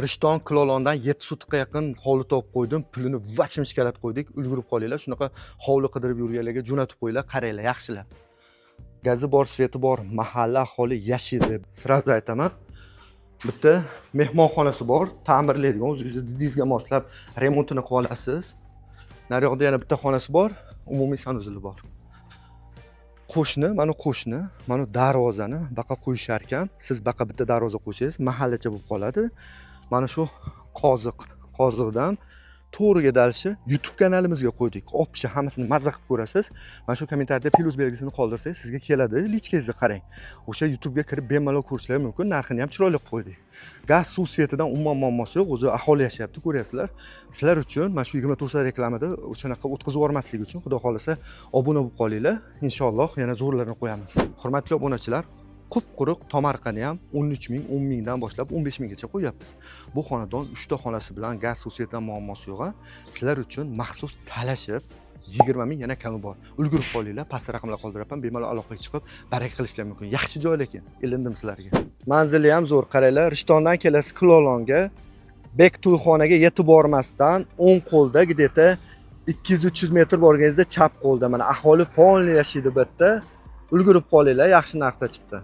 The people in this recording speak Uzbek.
Rishton Klolondan 7 sutqa yaqin hovli topib qo'ydim. Pulini vachim ishkalat qo'ydik. Ulgurib qolinglar. Shunaqa hovli qidirib yurganlarga jo'natib qo'yinglar. Qaranglar, yaxshilar. Gazi bor, sveti bor, mahalla aholi yashaydi. Sirozda aytaman. Bitta mehmonxonasi bor, ta'mirlaydigan, o'zingiz didingizga moslab remontini qilib olasiz. Nariyoqda yana bitta xonasi bor, umumiy sanuzeli bor. Qo'shni, mana darvozani baqa qo'yishar ekan. Siz baqa bitta darvoza qo'ysangiz, mahallacha bo'lib qoladi. Mana shu qoziqdan to'g'riga dalshi YouTube kanalimizga qo'ydik. Opchi hammasini mazza qilib ko'rasiz. Mana shu kommentariyada plus belgisini qoldirsangiz sizga keladi. Lichkangizga qarang. O'sha YouTube'ga kirib bemalol ko'rishingiz mumkin. Narxini ham chiroyli qilib qo'ydik. Gaz, suv svetidan umuman muammosi yo'q. O'zi aholi yashayapti, ko'ryapsizlar. Sizlar uchun mana shu 24 reklamada o'shanaqa o'tkazib yubormaslik uchun xudo xolasa obuna bo'lib qolinglar. Inshaalloh yana zo'rlarini qo'yamiz. Hurmatli obunachilar, quruq tomarqani ham 13 ming, 10 mingdan boshlab 15 minggacha qo'yapmiz. Bu xonadon 3 ta xonasi bilan gaz, suv, svetidan muammosi yo'q. Sizlar uchun maxsus talashib 20 ming yana kami bor. Ulgurib qolinglar, pastda raqamlar qoldiraman, bemalol aloqaga chiqib baraka qilishlar mumkin. Yaxshi joy lekin, ilindim sizlarga. Manzili ham zo'r, qaranglar. Rishtondan kelasiz Klolonga, Bek to'yxonaga yetib bormasdan o'ng qo'lda где-то 200-300 metr borganingizda chap qo'lda mana aholi polni yashaydi bu yerda. Ulgurib qolinglar, yaxshi narxda chiqdi.